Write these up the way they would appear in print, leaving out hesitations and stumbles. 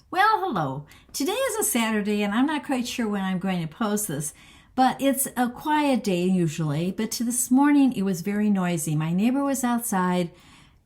Well, hello. Today is a Saturday, and I'm not quite sure when I'm going to post this, but it's a quiet day usually. But this morning it was very noisy. My neighbor was outside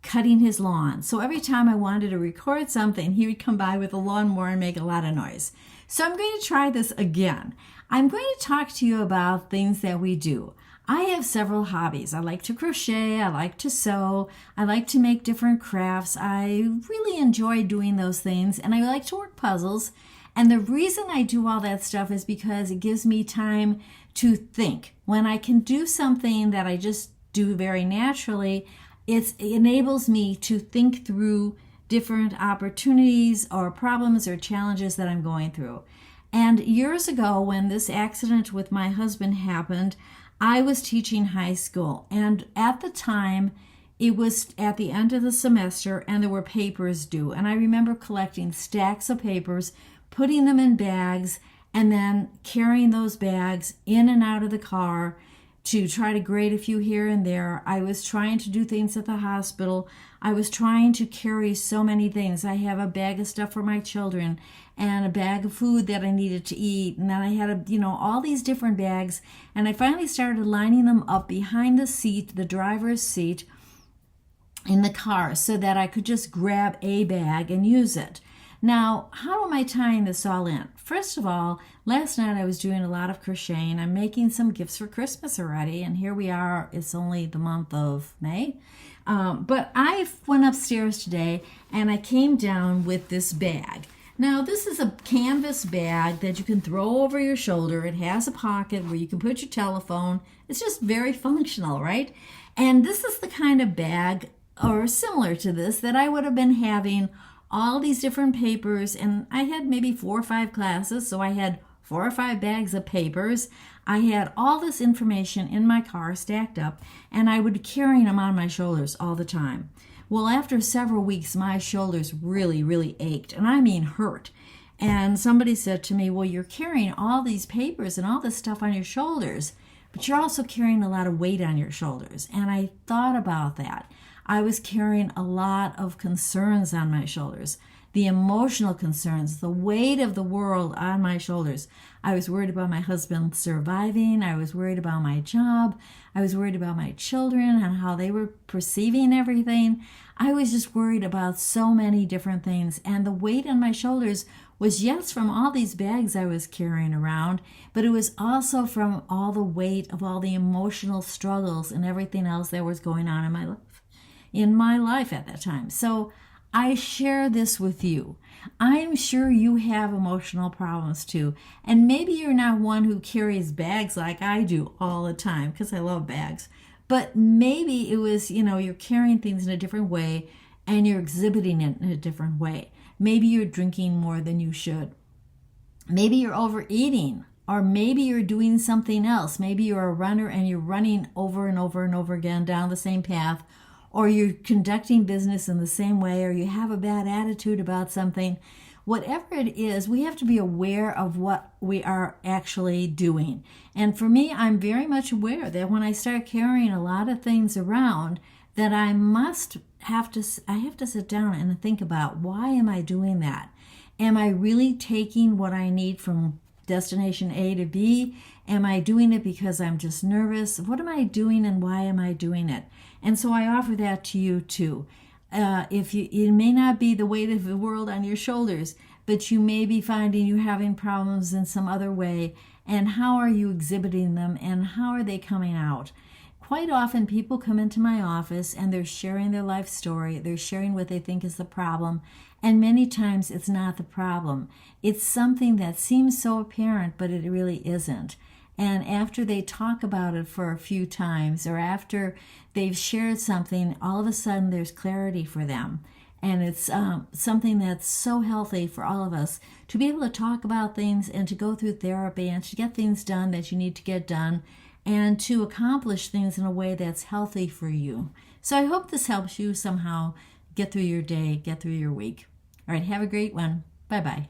cutting his lawn. So every time I wanted to record something, he would come by with a lawnmower and make a lot of noise. So I'm going to try this again. I'm going to talk to you about things that we do. I have several hobbies. I like to crochet, I like to sew, I like to make different crafts. I really enjoy doing those things, and I like to work puzzles. And the reason I do all that stuff is because it gives me time to think. When I can do something that I just do very naturally, it enables me to think through different opportunities or problems or challenges that I'm going through. And years ago, when this accident with my husband happened, I was teaching high school, and at the time, it was at the end of the semester, and there were papers due. And I remember collecting stacks of papers, putting them in bags, and then carrying those bags in and out of the car to try to grade a few here and there. I was trying to do things at the hospital. I was trying to carry so many things. I have a bag of stuff for my children and a bag of food that I needed to eat. And then I had, all these different bags. And I finally started lining them up behind the seat, the driver's seat in the car, so that I could just grab a bag and use it. Now, how am I tying this all in? First of all, last night I was doing a lot of crocheting. I'm making some gifts for Christmas already, and here we are. It's only the month of May. But I went upstairs today, and I came down with this bag. Now, this is a canvas bag that you can throw over your shoulder. It has a pocket where you can put your telephone. It's just very functional, right? And this is the kind of bag, or similar to this, that I would have been having all these different papers, and I had maybe 4 or 5 classes, so I had 4 or 5 bags of papers. I had all this information in my car stacked up, and I would be carrying them on my shoulders all the time. Well, after several weeks, my shoulders really, really ached, and I mean hurt. And somebody said to me, well, you're carrying all these papers and all this stuff on your shoulders, but you're also carrying a lot of weight on your shoulders. And I thought about that. I was carrying a lot of concerns on my shoulders, the emotional concerns, the weight of the world on my shoulders. I was worried about my husband surviving. I was worried about my job. I was worried about my children and how they were perceiving everything. I was just worried about so many different things. And the weight on my shoulders was, yes, from all these bags I was carrying around, but it was also from all the weight of all the emotional struggles and everything else that was going on in my life at that time. So I share this with you. I'm sure you have emotional problems too. And maybe you're not one who carries bags like I do all the time, because I love bags. But maybe it was, you're carrying things in a different way and you're exhibiting it in a different way. Maybe you're drinking more than you should. Maybe you're overeating. Or maybe you're doing something else. Maybe you're a runner and you're running over and over and over again down the same path. Or you're conducting business in the same way, or you have a bad attitude about something. Whatever it is, we have to be aware of what we are actually doing. And for me, I'm very much aware that when I start carrying a lot of things around, that I have to sit down and think about, why am I doing that? Am I really taking what I need from destination A to B? Am I doing it because I'm just nervous? What am I doing and why am I doing it? And so I offer that to you too. It may not be the weight of the world on your shoulders, but you may be finding you're having problems in some other way. And how are you exhibiting them and how are they coming out? Quite often people come into my office and they're sharing their life story. They're sharing what they think is the problem. And many times it's not the problem. It's something that seems so apparent, but it really isn't. And after they talk about it for a few times, or after they've shared something, all of a sudden there's clarity for them. And it's something that's so healthy for all of us to be able to talk about things and to go through therapy and to get things done that you need to get done and to accomplish things in a way that's healthy for you. So I hope this helps you somehow get through your day, get through your week. All right, have a great one. Bye-bye.